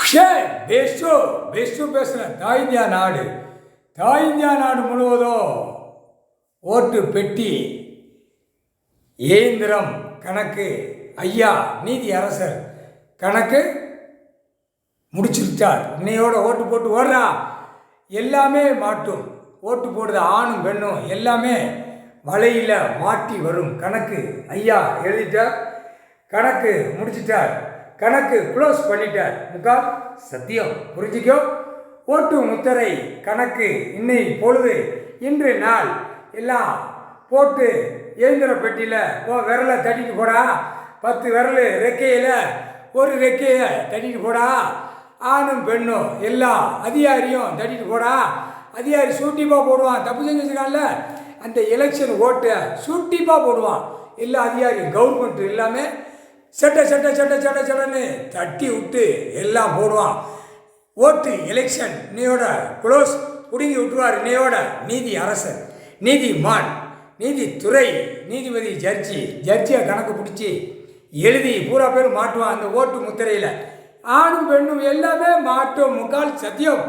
Best பேசுகிறேன். தாய் India நாடு முழுவதும் ஓட்டு பெட்டி இயந்திரம் கணக்கு ஐயா நீதி அரசர் கணக்கு முடிச்சுட்டார். இன்னையோட ஓட்டு போட்டு ஓடுறா எல்லாமே மாட்டும். ஓட்டு போடுறது ஆணும் பெண்ணும் எல்லாமே வலையில் மாட்டி வரும். கணக்கு ஐயா எழுதிட்டார், கணக்கு முடிச்சிட்டார், கணக்கு க்ளோஸ் பண்ணிட்டார். முக்கால் சத்தியம் புரிஞ்சிக்கோ. ஓட்டு முத்திரை கணக்கு இன்று நாள் எல்லாம் போட்டு இயந்திர பெட்டியில் விரலை தட்டிட்டு போடா. 10 விரல் ரெக்கையில் ஒரு ரெக்கையை தட்டிட்டு போடா. ஆணும் பெண்ணும் எல்லா அதிகாரியும் தட்டிட்டு போடா. அதிகாரி சூட்டிப்பாக போடுவான். தப்பு செஞ்சுருக்கான்ல அந்த எலெக்ஷன் ஓட்டை சூட்டிப்பாக போடுவான். எல்லா அதிகாரியும் கவர்மெண்ட் எல்லாமே சட்டன்னு தட்டி விட்டு எல்லாம் போடுவான். ஓட்டு எலெக்ஷன் இன்னையோட க்ளோஸ் பிடுங்கி விட்டுருவார். இன்னையோட நீதி அரசர், நீதிமான், நீதித்துறை, நீதிபதி, ஜட்ஜியை கணக்கு பிடிச்சி எழுதி பூரா பேர் மாட்டுவான் அந்த ஓட்டு முத்திரையில். ஆணும் பெண்ணும் எல்லாமே மாட்டும். முக்கால் சத்தியம்.